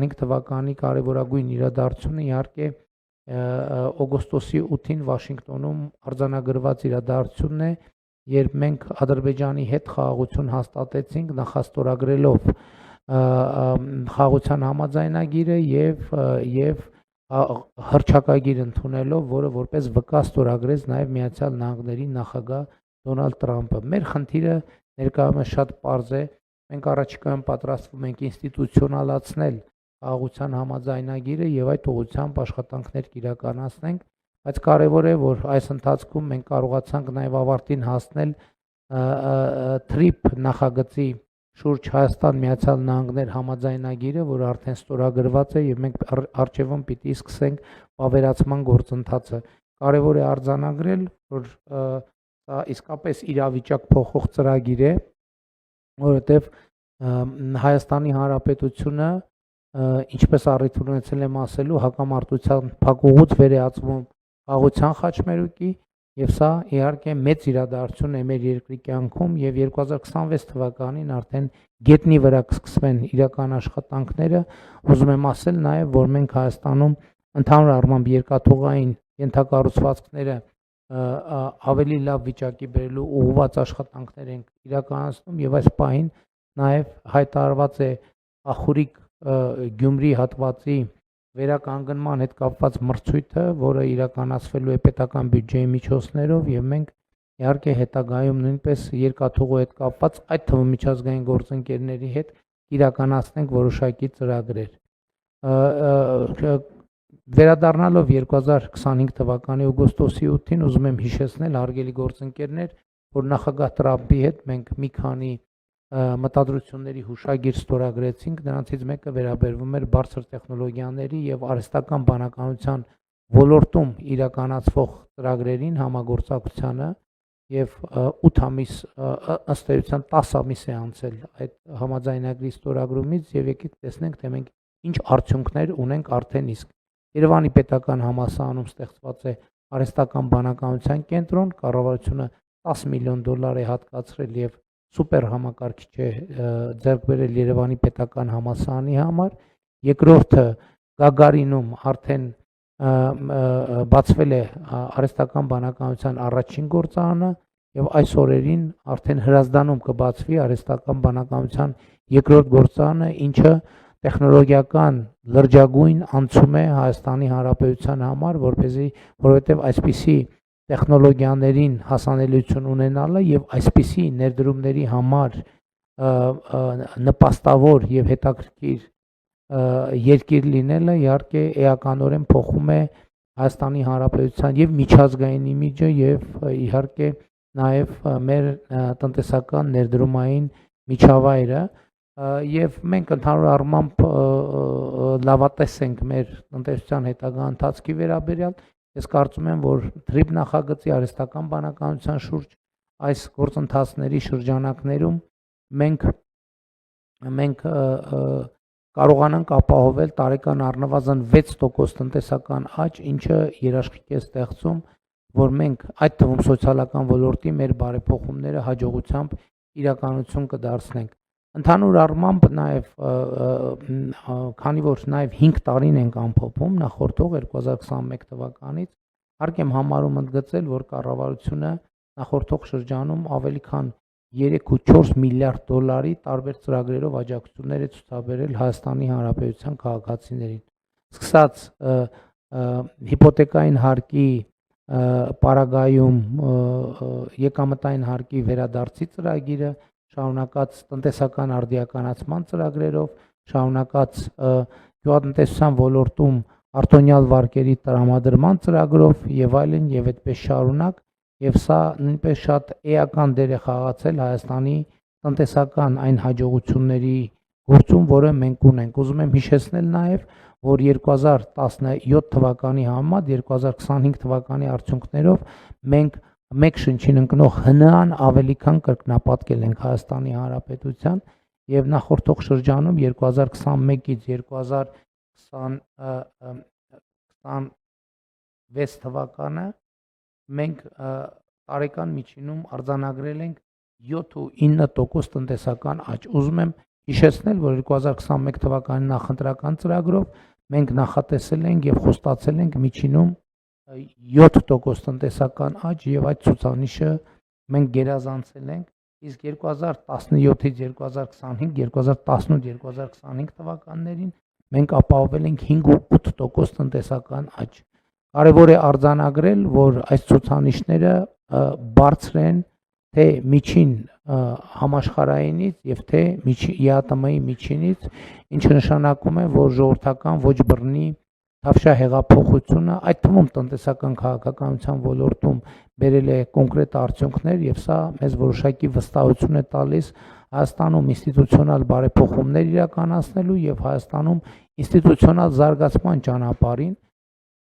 2025 թվականի կարևորագույն իրադարձությունը իհարկե օգոստոսի 8-ին Վաշինգտոնում արձանագրված իրադարձությունն է, երբ մենք Ադրբեջանի հետ խաղաղություն հաստատեցինք նախաստորագրելով խաղաղության համաձայնագիրը եւ հռչակագիր ընդունելով, որը որպես վկա ստորագրեց նաև Միացյալ Նահանգների նախագահ Դոնալդ Տրամպը։ Մեր խնդիրը ներկայումս շատ պարզ է, մենք առաջիկայում պատրաստվում ենք ինստիտուցիոնալացնել խաղաղության համաձայնագիրը եւ այդ ուղղությամբ աշխատանքներ կիրականացնենք, բայց կարևոր է, որ այս ընթացքում մենք կարողացանք նաև ավարտին հասնել TRIP նախագծի շուրջ Հայաստան-Միացյալ Նահանգներ համաձայնագիրը, որը արդեն ստորագրված է եւ մենք առջևում պիտի սկսենք վավերացման գործընթացը։ Կարևոր է արձանագրել, որ դա իսկապես իրավիճակ փոխող ծրագիր է, որովհետեւ Հայաստանի Հանրապետությունը, ինչպես առիթ ունեցել եմ ասելու, հակամարտության փակուղուց վերածվում խաղաղության խաչմերուկի եւ սա իհարկե մեծ իրադարձություն է մեր երկրի կյանքում եւ 2026 թվականին արդեն գետնի վրա կսկսվեն իրական աշխատանքները։ Ուզում եմ ասել նաեւ, որ մենք Հայաստանում ընդհանուր առմամբ երկաթուղային ենթակառուցվածքները ավելի լավ վիճակի բերելու ուղղված աշխատանքներ ենք իրականացնում եւ այս պահին նաեւ հայտարարված է Ախուրիկ Գյումրի հատվածի վերականգնման հետ կապված մրցույթը, որը իրականացվելու է պետական բյուջեի միջոցներով եւ մենք իհարկե հետագայում նույնպես երկաթուղու հետ կապված այդ թվում միջազգային գործընկերների հետ իրականացնենք որոշակի ծրագրեր։ Վերադառնալով 2025 թվականի օգոստոսի 8-ին ուզում եմ հիշեցնել հարգելի գործընկերներ, որ նախագահ Տրամպի հետ մենք մի քանի մտադրությունների հուշագիր ստորագրեցինք, նրանցից մեկը վերաբերվում էր բարձր տեխնոլոգիաների եւ արհեստական բանականության ոլորտում իրականացվող ծրագրերին համագործակցությանը եւ 8 ամիս ըստ էության 10 ամիս է անցել այդ համաձայնագրի ստորագրումից եւ եկեք տեսնենք, թե մենք ինչ արդյունքներ ունենք արդեն իսկ։ Երևանի պետական համալսարանում ստեղծված է արհեստական բանականության կենտրոն, կառավարությունը $10 միլիոն է հատկացրել եւ սուպեր համակարգիչ է ձեռք բերել Երևանի պետական համալսարանի համար։ Երկրորդը Գագարինում արդեն բացվել է արհեստական բանականության առաջին գործարանը եւ այս օրերին արդեն Հրազդանում կբացվի արհեստական բանականության երկրորդ գործարանը, ինչը տեխնոլոգիական լրջագույն անցում է Հայաստանի Հանրապետության համար, որովհետեւ այսպիսի տեխնոլոգիաներին հասանելիություն ունենալը եւ այսպիսի ներդրումների համար նպաստավոր եւ հետաքրքիր երկիր լինելը իհարկե էականորեն փոխում է Հայաստանի Հանրապետության եւ միջազգային իմիջը եւ իհարկե նաեւ մեր տնտեսական ներդրումային միջավայրը եւ մենք ընդհանուր առմամբ լավատես ենք մեր տնտեսության հետագա ընթացքի վերաբերյալ։ Ես կարծում եմ, որ TRIP նախագծի արհեստական բանականության շուրջ այս գործընթացների շրջանակներում մենք կարողանանք ապահովել տարեկան առնվազն 6% տնտեսական աճ, ինչը երաշխիք է ստեղծում, որ մենք այդ թվում սոցիալական ոլորտի մեր բարեփոխումները հաջողությամբ իրականություն կդարձնենք։ Ընդհանուր առմամբ նաև քանի որ նաև 5 տարին ենք ամփոփում նախորդող 2021 թվականից, հարկ եմ համարում ընդգծել, որ կառավարությունը նախորդող շրջանում ավելի քան 3.4 միլիարդ դոլարի տարբեր ծրագրերով աջակցություններ է ցուցաբերել Հայաստանի Հանրապետության քաղաքացիներին։ Սկսած հիպոթեկային հարկի պարագայում եկամտային հարկի վերադարձի ծրագիրը, շարունակած տնտեսական արդիականացման ծրագրերով, շարունակած գյուղատնտեսության ոլորտում արտոնյալ վարկերի տրամադրման ծրագրով եւ այլն եւ այդպես շարունակ, եւ սա նույնպես շատ էական դեր է խաղացել Հայաստանի տնտեսական այն հաջողությունների գործում, որը մենք ունենք։ Ուզում եմ հիշեցնել նաեւ, որ 2017 թվականի համեմատ 2025 թվականի արդյունքներով մենք մեկ շնչին ընկնող ՀՆԱ-ն ավելի քան կրկնապատկել ենք Հայաստանի Հանրապետության եւ նախորդող շրջանում 2021-ից 2026 թվականը մենք տարեկան միջինում արձանագրել ենք 7.9% տնտեսական աճ։ Ուզում եմ հիշեցնել, որ 2021 թվականի նախընտրական ծրագրով մենք նախատեսել ենք եւ խոստացել ենք միջինում 7% տնտեսական աճ եւ այդ ցուցանիշը մենք գերազանցել ենք, իսկ 2017-ից 2025, 2018, 2025 թվականներին մենք ապահովել ենք 5.8% տնտեսական աճ։ Կարևոր է արձանագրել, որ այս ցուցանիշները բարձր են թե միջին համաշխարհայինից եւ թե ԵԱՏՄ-ի միջինից, ինչը նշանակում է, որ ժողովրդական ոչ բռնի թավշյա հեղափոխությունը, այդ թվում տնտեսական քաղաքականության ոլորտում բերել է կոնկրետ արդյունքներ եւ սա մեզ որոշակի վստահություն է տալիս Հայաստանում ինստիտուցիոնալ բարեփոխումներ իրականացնելու եւ Հայաստանում ինստիտուցիոնալ զարգացման ճանապարհին,